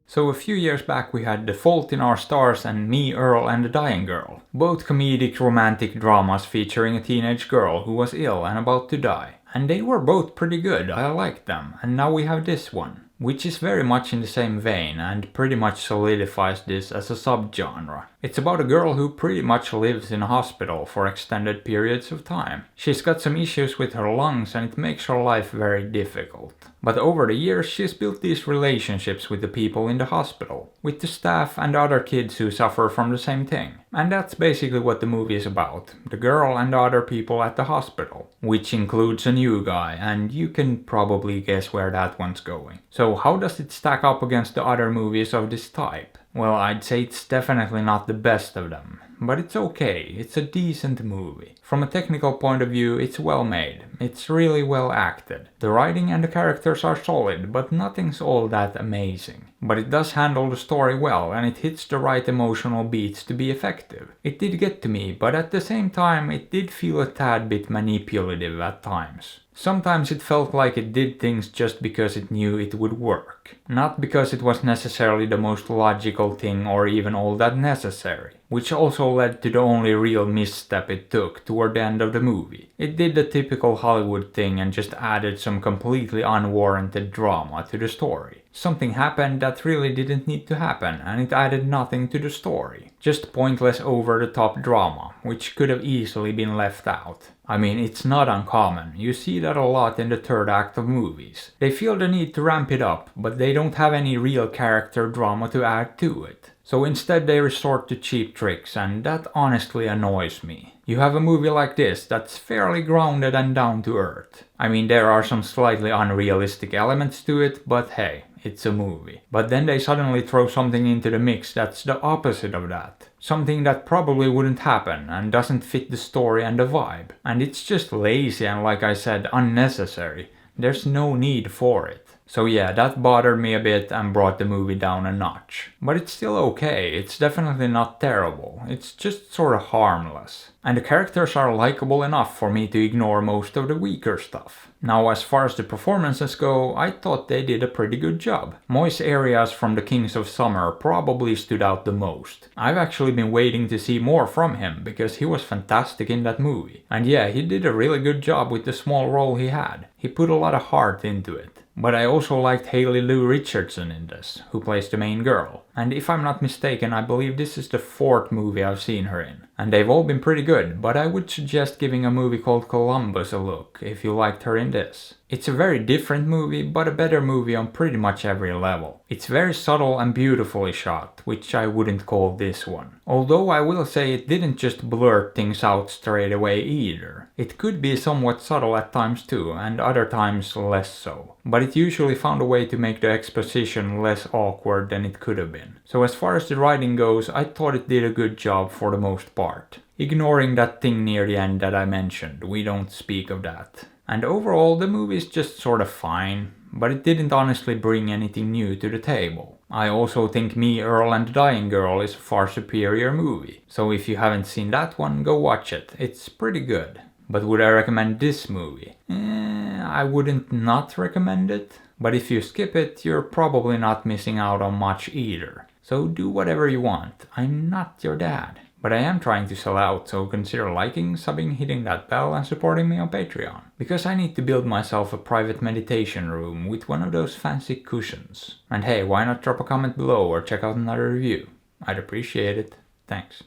So a few years back we had The Fault in Our Stars and Me, Earl and the Dying Girl. Both comedic romantic dramas featuring a teenage girl who was ill and about to die. And they were both pretty good, I liked them. And now we have this one, which is very much in the same vein and pretty much solidifies this as a subgenre. It's about a girl who pretty much lives in a hospital for extended periods of time. She's got some issues with her lungs and it makes her life very difficult. But over the years she's built these relationships with the people in the hospital, with the staff and other kids who suffer from the same thing. And that's basically what the movie is about, the girl and the other people at the hospital, which includes a new guy, and you can probably guess where that one's going. So how does it stack up against the other movies of this type? Well, I'd say it's definitely not the best of them, but it's okay, it's a decent movie. From a technical point of view, it's well made, it's really well acted. The writing and the characters are solid, but nothing's all that amazing. But it does handle the story well and it hits the right emotional beats to be effective. It did get to me, but at the same time it did feel a tad bit manipulative at times. Sometimes it felt like it did things just because it knew it would work, not because it was necessarily the most logical thing or even all that necessary, which also led to the only real misstep it took toward the end of the movie. It did the typical Hollywood thing and just added some completely unwarranted drama to the story. Something happened that really didn't need to happen and it added nothing to the story. Just pointless over-the-top drama, which could have easily been left out. I mean, it's not uncommon, you see that a lot in the third act of movies. They feel the need to ramp it up, but they don't have any real character drama to add to it. So instead they resort to cheap tricks, and that honestly annoys me. You have a movie like this that's fairly grounded and down to earth. I mean, there are some slightly unrealistic elements to it, but hey, it's a movie. But then they suddenly throw something into the mix that's the opposite of that. Something that probably wouldn't happen and doesn't fit the story and the vibe. And it's just lazy and, like I said, unnecessary. There's no need for it. So yeah, that bothered me a bit and brought the movie down a notch. But it's still okay, it's definitely not terrible, it's just sorta harmless. And the characters are likable enough for me to ignore most of the weaker stuff. Now, as far as the performances go, I thought they did a pretty good job. Moise Arias from The Kings of Summer probably stood out the most. I've actually been waiting to see more from him because he was fantastic in that movie. And yeah, he did a really good job with the small role he had. He put a lot of heart into it. But I also liked Haley Lou Richardson in this, who plays the main girl. And if I'm not mistaken, I believe this is the 4th movie I've seen her in. And they've all been pretty good, but I would suggest giving a movie called Columbus a look if you liked her in this. It's a very different movie, but a better movie on pretty much every level. It's very subtle and beautifully shot, which I wouldn't call this one. Although I will say it didn't just blurt things out straight away either. It could be somewhat subtle at times too, and other times less so. But it usually found a way to make the exposition less awkward than it could have been. So as far as the writing goes, I thought it did a good job for the most part. Ignoring that thing near the end that I mentioned, we don't speak of that. And overall, the movie is just sort of fine, but it didn't honestly bring anything new to the table. I also think Me, Earl and the Dying Girl is a far superior movie, so if you haven't seen that one, go watch it, it's pretty good. But would I recommend this movie? I wouldn't not recommend it, but if you skip it, you're probably not missing out on much either. So do whatever you want, I'm not your dad. But I am trying to sell out, so consider liking, subbing, hitting that bell and supporting me on Patreon. Because I need to build myself a private meditation room with one of those fancy cushions. And hey, why not drop a comment below or check out another review? I'd appreciate it. Thanks.